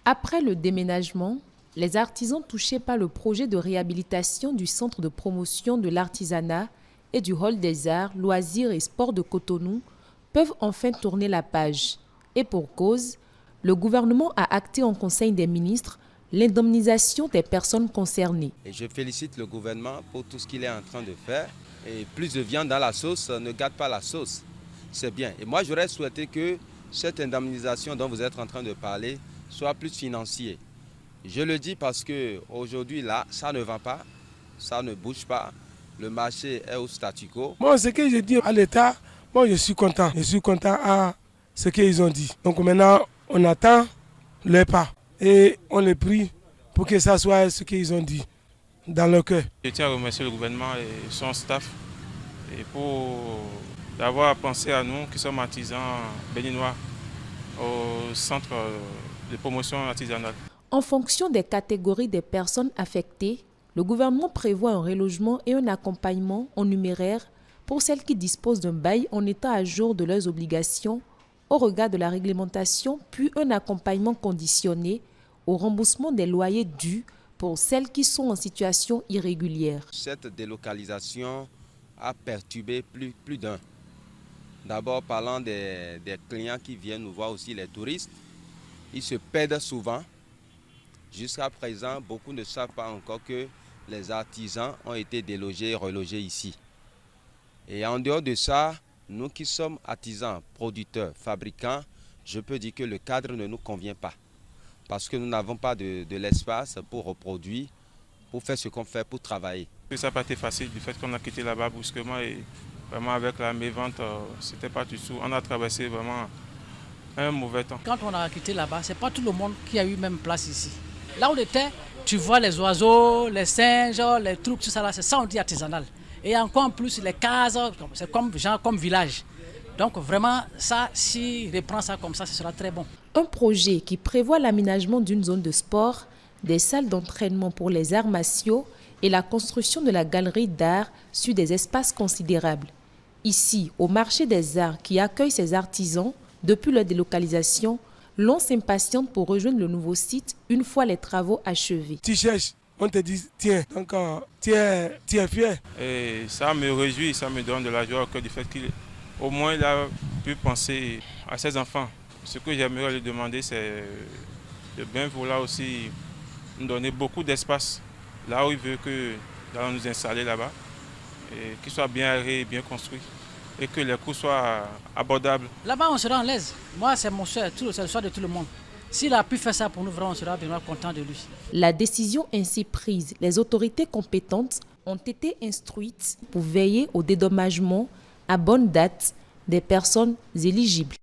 Après le déménagement, les artisans touchés par le projet de réhabilitation du centre de promotion de l'artisanat et du hall des arts, loisirs et sports de Cotonou peuvent enfin tourner la page. Et pour cause, le gouvernement a acté en Conseil des ministres l'indemnisation des personnes concernées. Et je félicite le gouvernement pour tout ce qu'il est en train de faire. Et plus de viande dans la sauce ne gâte pas la sauce. C'est bien. Et moi, j'aurais souhaité que cette indemnisation dont vous êtes en train de parler soit plus financière. Je le dis parce qu'aujourd'hui, là, ça ne vend pas, ça ne bouge pas. Le marché est au statu quo. Moi, ce que je dis à l'État, moi, je suis content. Je suis content à ce qu'ils ont dit. Donc maintenant, on attend les pas. Et on les prie pour que ça soit ce qu'ils ont dit dans leur cœur. Je tiens à remercier le gouvernement et son staff et pour d'avoir pensé à nous qui sommes artisans béninois au centre de promotion artisanale. En fonction des catégories des personnes affectées, le gouvernement prévoit un relogement et un accompagnement en numéraire pour celles qui disposent d'un bail en état à jour de leurs obligations au regard de la réglementation, puis un accompagnement conditionné au remboursement des loyers dus pour celles qui sont en situation irrégulière. Cette délocalisation a perturbé plus d'un. D'abord, parlant des clients qui viennent nous voir aussi, les touristes, ils se perdent souvent. Jusqu'à présent, beaucoup ne savent pas encore que les artisans ont été délogés et relogés ici. Et en dehors de ça, nous qui sommes artisans, producteurs, fabricants, je peux dire que le cadre ne nous convient pas. Parce que nous n'avons pas de l'espace pour reproduire, pour faire ce qu'on fait, pour travailler. Ça n'a pas été facile du fait qu'on a quitté là-bas brusquement et vraiment avec la mévente, c'était pas du tout. On a traversé vraiment un mauvais temps. Quand on a quitté là-bas, c'est pas tout le monde qui a eu même place ici. Là où on était, tu vois les oiseaux, les singes, les troupes, tout ça là, c'est ça on dit artisanal. Et encore plus les cases, c'est comme village. Donc vraiment, ça, s'il reprend ça comme ça, ce sera très bon. Un projet qui prévoit l'aménagement d'une zone de sport, des salles d'entraînement pour les arts martiaux et la construction de la galerie d'art sur des espaces considérables. Ici, au marché des arts qui accueille ces artisans, depuis leur délocalisation, l'on s'impatiente pour rejoindre le nouveau site une fois les travaux achevés. Tu cherches, on te dit tiens, donc tu es fier. Et ça me réjouit, ça me donne de la joie au cœur du fait qu'au moins il a pu penser à ses enfants. Ce que j'aimerais lui demander, c'est de bien vouloir aussi nous donner beaucoup d'espace là où il veut que nous allons nous installer là-bas, et qu'il soit bien aéré et bien construit, et que les coûts soient abordables. Là-bas, on sera en l'aise. Moi, c'est mon souhait, c'est le souhait de tout le monde. S'il a pu faire ça pour nous, vraiment, on sera bien content de lui. La décision ainsi prise, les autorités compétentes ont été instruites pour veiller au dédommagement à bonne date des personnes éligibles.